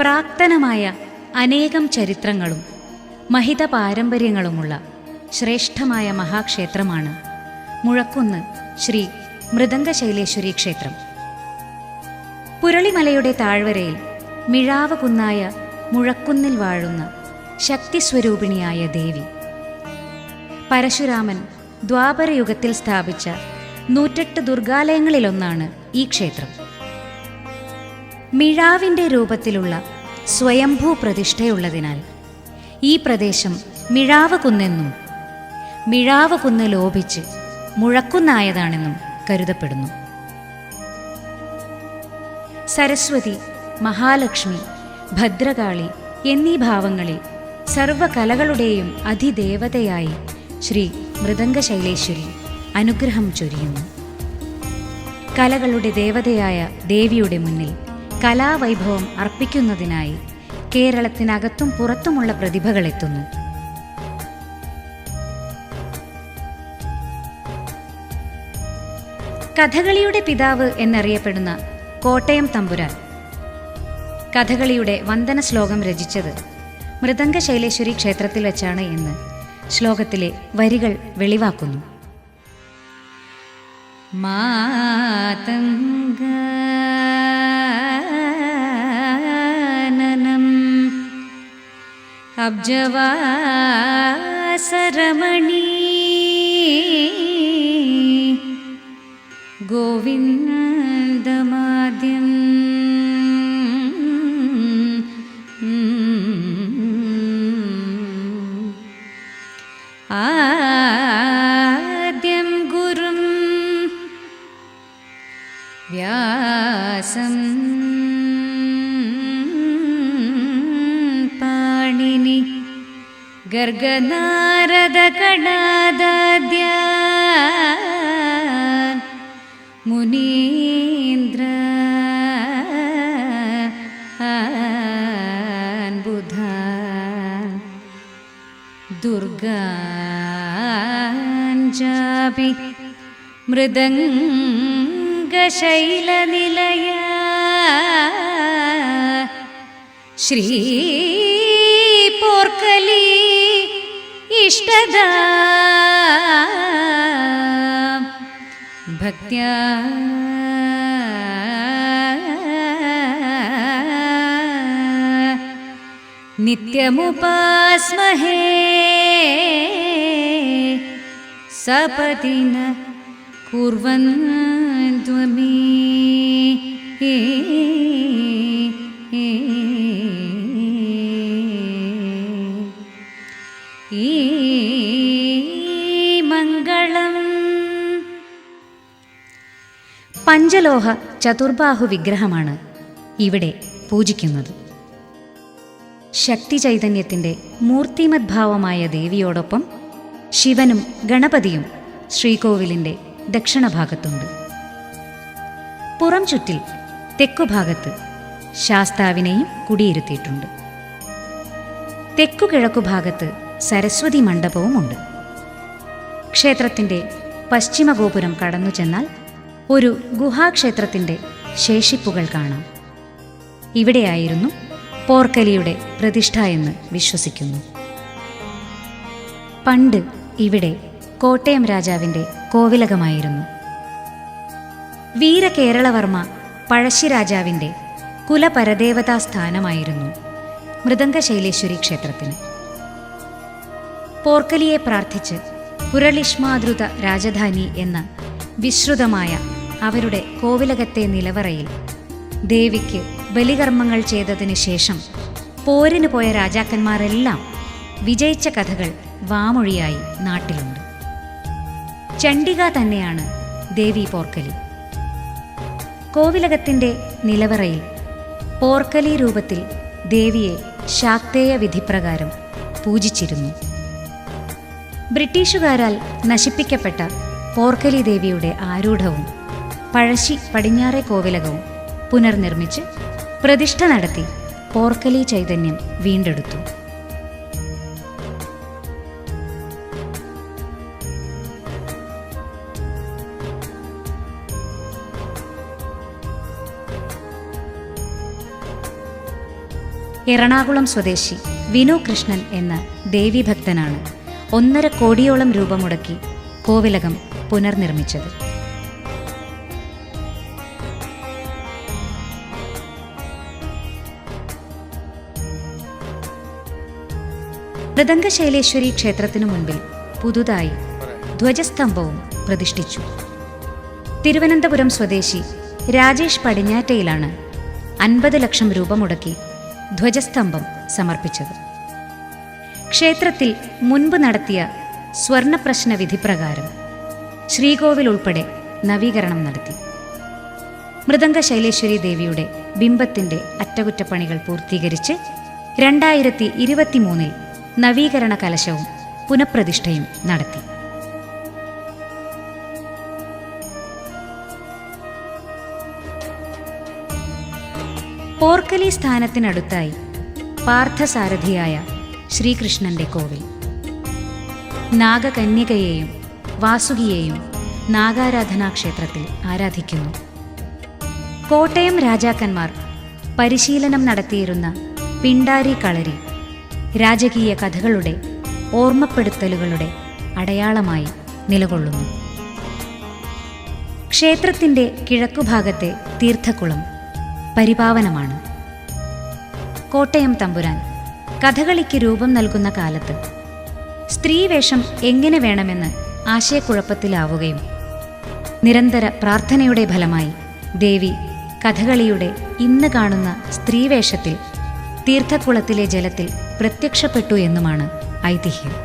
പ്രാക്തനമായ അനേകം ചരിത്രങ്ങളും മഹിത പാരമ്പര്യങ്ങളുമുള്ള ശ്രേഷ്ഠമായ മഹാക്ഷേത്രമാണ് മുഴക്കുന്ന് ശ്രീ മൃദംഗശൈലേശ്വരി ക്ഷേത്രം. പുരളിമലയുടെ താഴ്വരയിൽ മിഴാവ് കുന്നായ മുഴക്കുന്നിൽ വാഴുന്ന ശക്തിസ്വരൂപിണിയായ ദേവി. പരശുരാമൻ ദ്വാപരയുഗത്തിൽ സ്ഥാപിച്ച 108 ദുർഗാലയങ്ങളിലൊന്നാണ് ഈ ക്ഷേത്രം. മിഴാവിൻ്റെ രൂപത്തിലുള്ള സ്വയംഭൂ പ്രതിഷ്ഠയുള്ളതിനാൽ ഈ പ്രദേശം മിഴാവ് കുന്നെന്നും മിഴാവ് കുന്ന് ലോപിച്ച് മുഴക്കുന്നായതാണെന്നും കരുതപ്പെടുന്നു. സരസ്വതി, മഹാലക്ഷ്മി, ഭദ്രകാളി എന്നീ ഭാവങ്ങളിൽ സർവകലകളുടെയും അധിദേവതയായി ശ്രീ മൃദംഗശൈലേശ്വരി അനുഗ്രഹം ചൊരിയുന്നു. കലകളുടെ ദേവതയായ ദേവിയുടെ മുന്നിൽ കലാവൈഭവം അർപ്പിക്കുന്നതിനായി കേരളത്തിനകത്തും പുറത്തുമുള്ള പ്രതിഭകളെത്തുന്നു. കഥകളിയുടെ പിതാവ് എന്നറിയപ്പെടുന്ന കോട്ടയം തമ്പുരാൻ കഥകളിയുടെ വന്ദന ശ്ലോകം രചിച്ചത് മൃദംഗശൈലേശ്വരി ക്ഷേത്രത്തിൽ വെച്ചാണ് എന്ന് ശ്ലോകത്തിലെ വരികൾ വെളിവാക്കുന്നു. മാതംഗാനനം അബ്ജവാസരമണി ഗോവിന്ദമാദ്യം ആദ്യം ഗുരും വ്യാസം പാണിനി ഗർഗനാരദ കണാദാദ്യ മുനീന്ദ്ര ബുധാൻ ദുർഗാഞ്ജാപി മൃദംഗശൈലനിലയ ശ്രീ പോർക്കലി ഇഷ്ടദാ ഭക്ത്യാ നിത്യമുപാസ്മഹേ സപതിന കുർവന്ത്വമീ ഈ മംഗളം. പഞ്ചലോഹ ചതുർബാഹു വിഗ്രഹമാണ് ഇവിടെ പൂജിക്കുന്നത്. ശക്തി ചൈതന്യത്തിൻ്റെ മൂർത്തിമദ്ഭാവമായ ദേവിയോടൊപ്പം ശിവനും ഗണപതിയും ശ്രീകോവിലിൻ്റെ ദക്ഷിണഭാഗത്തുണ്ട്. പുറം ചുറ്റിൽ തെക്കുഭാഗത്ത് ശാസ്താവിനെയും കുടിയിരുത്തിയിട്ടുണ്ട്. തെക്കുകിഴക്കുഭാഗത്ത് സരസ്വതി മണ്ഡപവുമുണ്ട്. ക്ഷേത്രത്തിൻ്റെ പശ്ചിമഗോപുരം കടന്നു ചെന്നാൽ ഒരു ഗുഹാക്ഷേത്രത്തിൻ്റെ ശേഷിപ്പുകൾ കാണാം. ഇവിടെയായിരുന്നു പോർക്കലിയുടെ പ്രതിഷ്ഠ എന്ന് വിശ്വസിക്കുന്നു. പണ്ട് ഇവിടെ കോട്ടയം രാജാവിൻ്റെ കോവിലകമായിരുന്നു. വീരകേരളവർമ്മ പഴശ്ശിരാജാവിൻ്റെ കുലപരദേവതാ സ്ഥാനമായിരുന്നു മൃദംഗശൈലേശ്വരി ക്ഷേത്രത്തിന്. പോർക്കലിയെ പ്രാർത്ഥിച്ച് പുരളിഷ്മാതൃത രാജധാനി എന്ന വിശ്രുതമായ അവരുടെ കോവിലകത്തെ നിലവറയിൽ ദേവിക്ക് ബലികർമ്മങ്ങൾ ചെയ്തതിനു ശേഷം പോരിന് പോയ രാജാക്കന്മാരെല്ലാം വിജയിച്ച കഥകൾ വാമൊഴിയായി നാട്ടിലുണ്ട്. ചണ്ഡിക തന്നെയാണ് ദേവി പോർക്കലി. കോവിലകത്തിൻ്റെ നിലവറയിൽ പോർക്കലി രൂപത്തിൽ ദേവിയെ ശാക്തേയ വിധിപ്രകാരം പൂജിച്ചിരുന്നു. ബ്രിട്ടീഷുകാരാൽ നശിപ്പിക്കപ്പെട്ട പോർക്കലി ദേവിയുടെ ആരൂഢവും പഴശ്ശി പടിഞ്ഞാറെ കോവിലകവും പുനർനിർമ്മിച്ച് പ്രതിഷ്ഠ നടത്തി പോർക്കലി ചൈതന്യം വീണ്ടെടുത്തു. എറണാകുളം സ്വദേശി വിനു കൃഷ്ണൻ എന്ന ദേവീഭക്തനാണ് 1.5 കോടിയോളം രൂപ മുടക്കി കോവിലകം പുനർനിർമ്മിച്ചത്. മൃദംഗശൈലേശ്വരി ക്ഷേത്രത്തിനു മുൻപിൽ പുതുതായി ധ്വജസ്തംഭവും പ്രതിഷ്ഠിച്ചു. തിരുവനന്തപുരം സ്വദേശി രാജേഷ് പടിഞ്ഞാറ്റയിലാണ് 50 ലക്ഷം രൂപ മുടക്കി ധ്വജസ്തംഭം സമർപ്പിച്ചത്. ക്ഷേത്രത്തിൽ മുൻപ് നടത്തിയ സ്വർണപ്രശ്ന വിധിപ്രകാരം ശ്രീകോവിൽ ഉൾപ്പെടെ നവീകരണം നടത്തി. മൃദംഗശൈലേശ്വരി ദേവിയുടെ ബിംബത്തിന്റെ അറ്റകുറ്റപ്പണികൾ പൂർത്തീകരിച്ച് 2023 നവീകരണ കലശവും പുനഃപ്രതിഷ്ഠയും നടത്തി. പോർക്കലി സ്ഥാനത്തിനടുത്തായി പാർത്ഥസാരഥിയായ ശ്രീകൃഷ്ണന്റെ കോവിൽ. നാഗകന്യകയെയും വാസുകിയെയും നാഗാരാധനാ ക്ഷേത്രത്തിൽ ആരാധിക്കുന്നു. കോട്ടയം രാജാക്കന്മാർ പരിശീലനം നടത്തിയിരുന്ന പിണ്ടാരി കളരി രാജകീയ കഥകളുടെ ഓർമ്മപ്പെടുത്തലുകളുടെ അടയാളമായി നിലകൊള്ളുന്നു. ക്ഷേത്രത്തിന്റെ കിഴക്കുഭാഗത്തെ തീർത്ഥക്കുളം പരിപാവനമാണ്. കോട്ടയം തമ്പുരാൻ കഥകളിക്ക് രൂപം നൽകുന്ന കാലത്ത് സ്ത്രീവേഷം എങ്ങനെ വേണമെന്ന് ആശയക്കുഴപ്പത്തിലാവുകയും നിരന്തര പ്രാർത്ഥനയുടെ ഫലമായി ദേവി കഥകളിയുടെ ഇന്ന് കാണുന്ന സ്ത്രീവേഷത്തിൽ തീർത്ഥക്കുളത്തിലെ ജലത്തിൽ പ്രത്യക്ഷപ്പെട്ടു എന്നുമാണ് ഐതിഹ്യം.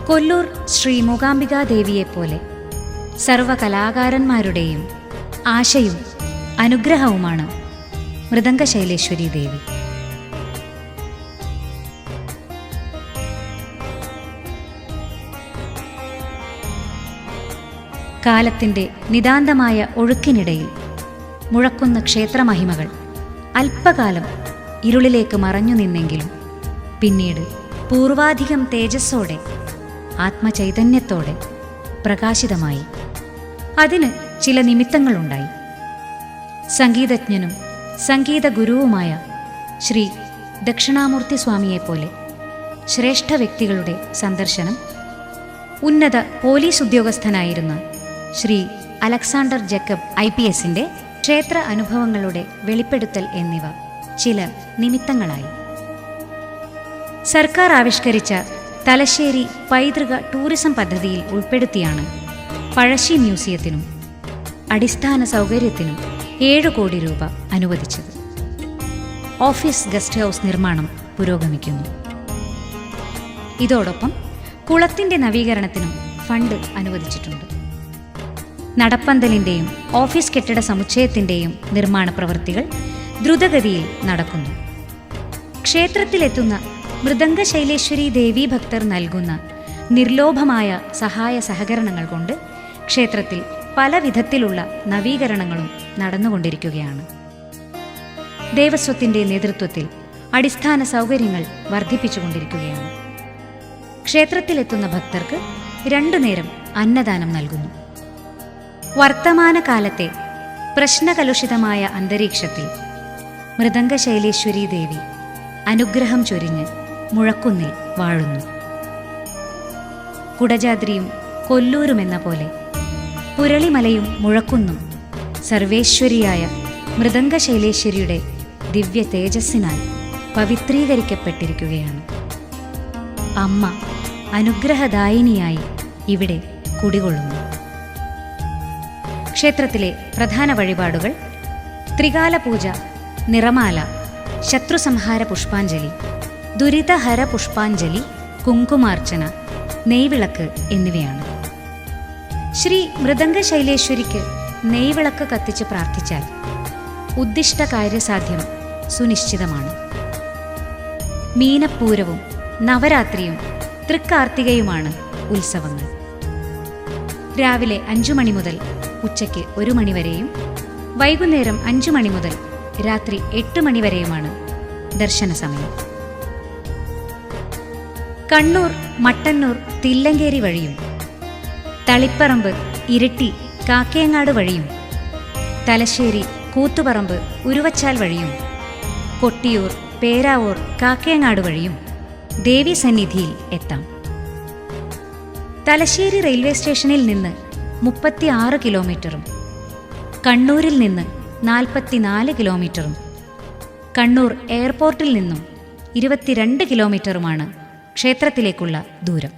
കൊല്ലൂർ ശ്രീ മൂകാംബികാദേവിയെപ്പോലെ സർവകലാകാരന്മാരുടെയും ആശയും അനുഗ്രഹവുമാണ് മൃദംഗശൈലേശ്വരി ദേവി. കാലത്തിൻ്റെ നിതാന്തമായ ഒഴുക്കിനിടയിൽ മുഴക്കുന്ന ക്ഷേത്രമഹിമകൾ അല്പകാലം ഇരുളിലേക്ക് മറഞ്ഞു നിന്നെങ്കിലും പിന്നീട് പൂർവാധികം തേജസ്സോടെ ആത്മചൈതന്യത്തോടെ പ്രകാശിതമായി. അതിന് ചില നിമിത്തങ്ങളുണ്ടായി. സംഗീതജ്ഞനും സംഗീത ഗുരുവുമായ ശ്രീ ദക്ഷിണാമൂർത്തി സ്വാമിയെപ്പോലെ ശ്രേഷ്ഠ വ്യക്തികളുടെ സന്ദർശനം, ഉന്നത പോലീസ് ഉദ്യോഗസ്ഥനായിരുന്ന ശ്രീ അലക്സാണ്ടർ ജേക്കബ് IPSന്റെ ക്ഷേത്ര അനുഭവങ്ങളുടെ വെളിപ്പെടുത്തൽ എന്നിവ ചില നിമിത്തങ്ങളായി. സർക്കാർ ആവിഷ്കരിച്ച തലശ്ശേരി പൈതൃക ടൂറിസം പദ്ധതിയിൽ ഉൾപ്പെടുത്തിയാണ് പഴശ്ശി മ്യൂസിയത്തിനും അടിസ്ഥാന സൗകര്യത്തിനും 7 കോടി രൂപ അനുവദിച്ചത്. ഓഫീസ് ഗസ്റ്റ് ഹൗസ് നിർമ്മാണം പുരോഗമിക്കുന്നു. ഇതോടൊപ്പം കുളത്തിന്റെ നവീകരണത്തിനും ഫണ്ട് അനുവദിച്ചിട്ടുണ്ട്. നടപ്പന്തലിന്റെയും ഓഫീസ് കെട്ടിട സമുച്ചയത്തിന്റെയും നിർമ്മാണ പ്രവൃത്തികൾ ദ്രുതഗതിയിൽ നടക്കുന്നു. ക്ഷേത്രത്തിലെത്തുന്ന മൃദംഗശൈലേശ്വരി ദേവീ ഭക്തർ നൽകുന്ന നിർലോഭമായ സഹായ സഹകരണങ്ങൾ കൊണ്ട് ക്ഷേത്രത്തിൽ പല വിധത്തിലുള്ള നവീകരണങ്ങളും നടന്നുകൊണ്ടിരിക്കുകയാണ്. ദേവസ്വത്തിന്റെ നേതൃത്വത്തിൽ അടിസ്ഥാന സൗകര്യങ്ങൾ വർദ്ധിപ്പിച്ചുകൊണ്ടിരിക്കുകയാണ്. ക്ഷേത്രത്തിലെത്തുന്ന ഭക്തർക്ക് 2 നേരം അന്നദാനം നൽകുന്നു. വർത്തമാനകാലത്തെ പ്രശ്നകലുഷിതമായ അന്തരീക്ഷത്തിൽ മൃദംഗശൈലേശ്വരി ദേവി അനുഗ്രഹം ചൊരിഞ്ഞ് മുഴക്കുന്നിൽ വാഴുന്നു. കുടജാദ്രിയും കൊല്ലൂരുമെന്ന പോലെ പുരളിമലയും മുഴക്കുന്നും സർവേശ്വരിയായ മൃദംഗശൈലേശ്വരിയുടെ ദിവ്യ തേജസ്സിനാൽ പവിത്രീകരിക്കപ്പെട്ടിരിക്കുകയാണ്. അമ്മ അനുഗ്രഹദായിനിയായി ഇവിടെ കുടികൊള്ളുന്നു. ക്ഷേത്രത്തിലെ പ്രധാന വഴിപാടുകൾ ത്രികാല പൂജ, നിറമാല, ശത്രുസംഹാര പുഷ്പാഞ്ജലി, ദുരിതഹര പുഷ്പാഞ്ജലി, കുങ്കുമാർച്ചന, നെയ്വിളക്ക് എന്നിവയാണ്. ശ്രീ മൃദംഗശൈലേശ്വരിക്ക് നെയ്വിളക്ക് കത്തിച്ച് പ്രാർത്ഥിച്ചാൽ ഉദ്ദിഷ്ട കാര്യസാധ്യം സുനിശ്ചിതമാണ്. മീനപ്പൂരവും നവരാത്രിയും തൃക്കാർത്തികയുമാണ് ഉത്സവങ്ങൾ. രാവിലെ 5 മണി മുതൽ ഉച്ചയ്ക്ക് 1 മണി വരെയും വൈകുന്നേരം 5 മണി മുതൽ രാത്രി 8 മണി വരെയുമാണ് ദർശന സമയം. കണ്ണൂർ മട്ടന്നൂർ തില്ലങ്കേരി വഴിയും തളിപ്പറമ്പ് ഇരിട്ടി കാക്കയങ്ങാട് വഴിയും തലശ്ശേരി കൂത്തുപറമ്പ് ഉരുവച്ചാൽ വഴിയും കൊട്ടിയൂർ പേരാവൂർ കാക്കയങ്ങാട് വഴിയും ദേവീസന്നിധിയിൽ എത്താം. തലശ്ശേരി റെയിൽവേ സ്റ്റേഷനിൽ നിന്ന് 36 കിലോമീറ്ററും കണ്ണൂരിൽ നിന്ന് 44 കിലോമീറ്ററും കണ്ണൂർ എയർപോർട്ടിൽ നിന്നും 22 കിലോമീറ്ററുമാണ് ക്ഷേത്രത്തിലേക്കുള്ള ദൂരം.